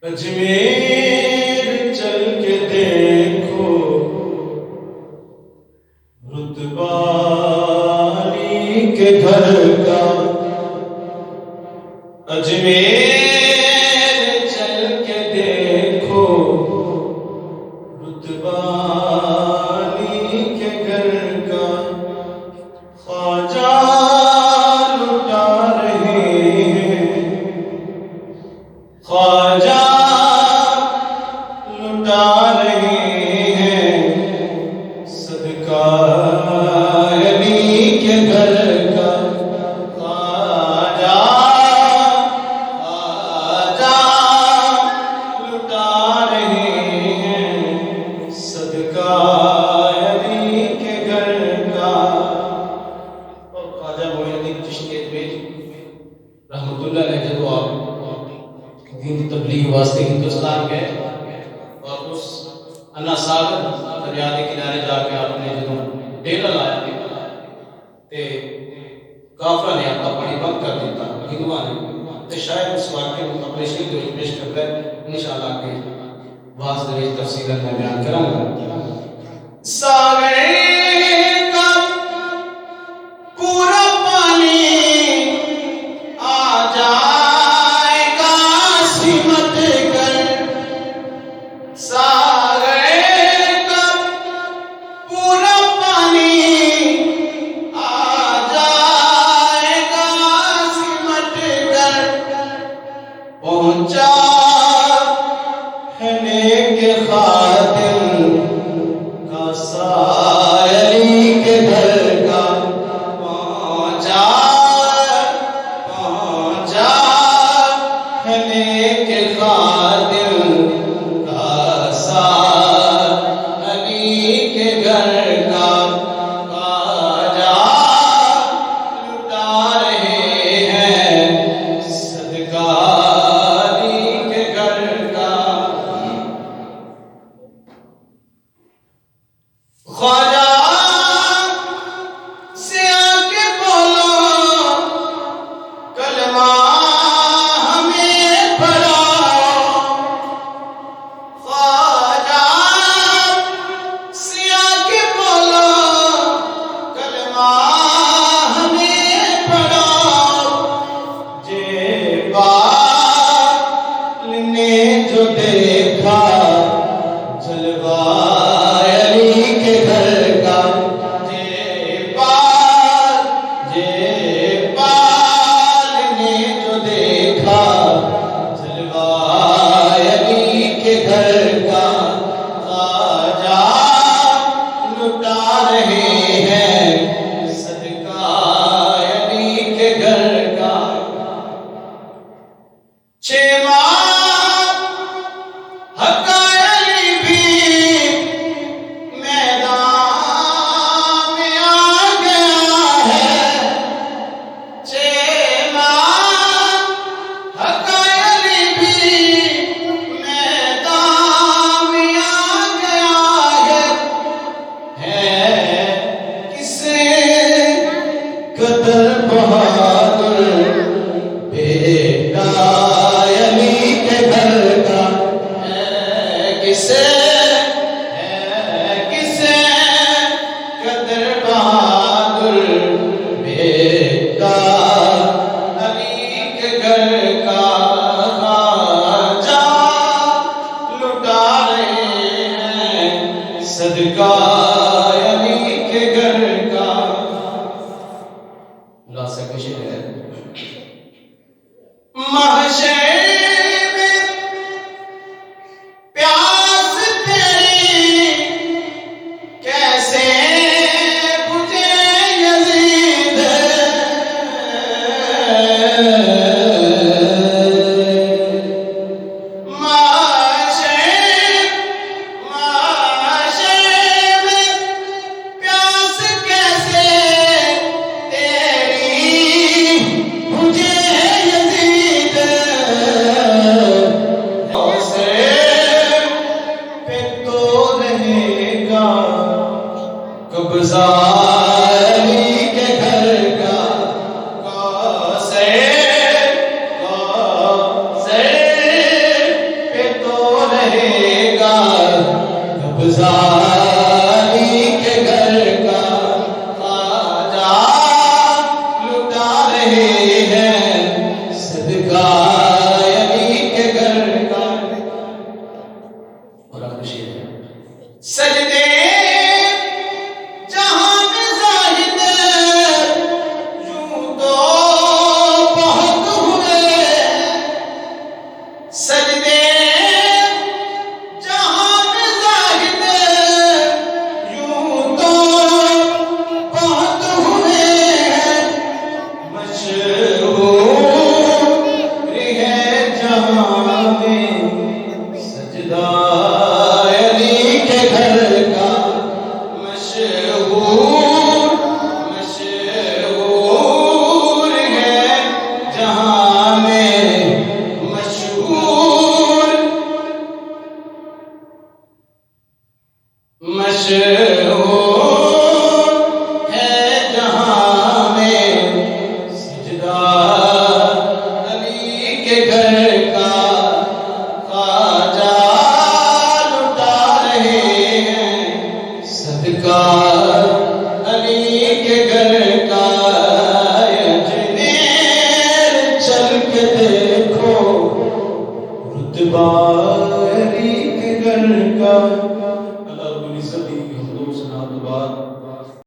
اجمیر چل کے دیکھو رتبہ علی کے گھر کا، اجمیر چل کے دیکھو رتبہ علی کے گھر کا، خواجہ لٹا رہے ہیں، خواجہ لٹا رہے ہیں صدقہ علی کے گھر کا، خواجہ خواجہ لٹا رہے ہیں صدقہ علی کے گھر کا۔ اور خواجہ معین الدین چشتی رحمۃ اللہ علیہ جب آپ دین تبلیغ واسطے ہندوستان گئے اور اس انا ساگر دریا کے کنارے جا کے آپ نے جدوں ڈیرا لایا تے کافر نے آپ کا پانی بند کر دیتا ہندوؤں نے، تے شاید اس واقعے کو اپنے شہید میں پیش کر کر انشاءاللہ کے واضح میں تفصیل میں بیان کروں گا۔ ساگر کا پورا پانی آ جائے گا سمٹ کر، ساگر کا پورا پانی آ جائے گا سمٹ کر، پہنچا ہے نیک خادم کا سائلی کے گھر کا، پہنچا ہے نیک خادم کا سائلی کے گھر کا، خواجہ لٹا رہے ہیں صدقہ علی کے گھر کا، خواجہ سے آ کے بولو کلمہ ہمیں پڑھاؤ، خواجہ سے آ کے بولو کلمہ ہمیں پڑھاؤ، جے بال نے جو دیکھا جلوہ علی کے گھر کا، جے بال نے جو دیکھا جلوہ علی کے گھر کا، خواجہ لٹا رہے ہیں صدقہ علی کے گھر کا۔ 6 ماہ حق علی بھی میدان میں آ گیا ہے، 6 ماہ حق علی بھی میدان میں آ گیا ہے کسے قدر بہادر بیٹا علی کے گھر کا، ہے کسے قدر بہادر بیٹا علی کے گھر کا، خواجہ لٹا رہے ہیں صدقہ علی کے گھر کا۔ اللہ سے خوشی ہے محشر میں پیاس تیری کیسے بجھے یزید، محشر میں پیاس کیسے تیری بجھے یزید، رہے گا قبضہ علی کے گھر کا خواجہ لٹا رہے ہیں صدقہ علی کے گھر کا۔ اور آخر شعر ہے سجدے مشہور ہے جہاں میں سجدہ علی کے گھر کا خواجہ لٹا رہے ہیں صدقہ علی کے گھر کا۔ اجمیر چل کے دیکھو رتبہ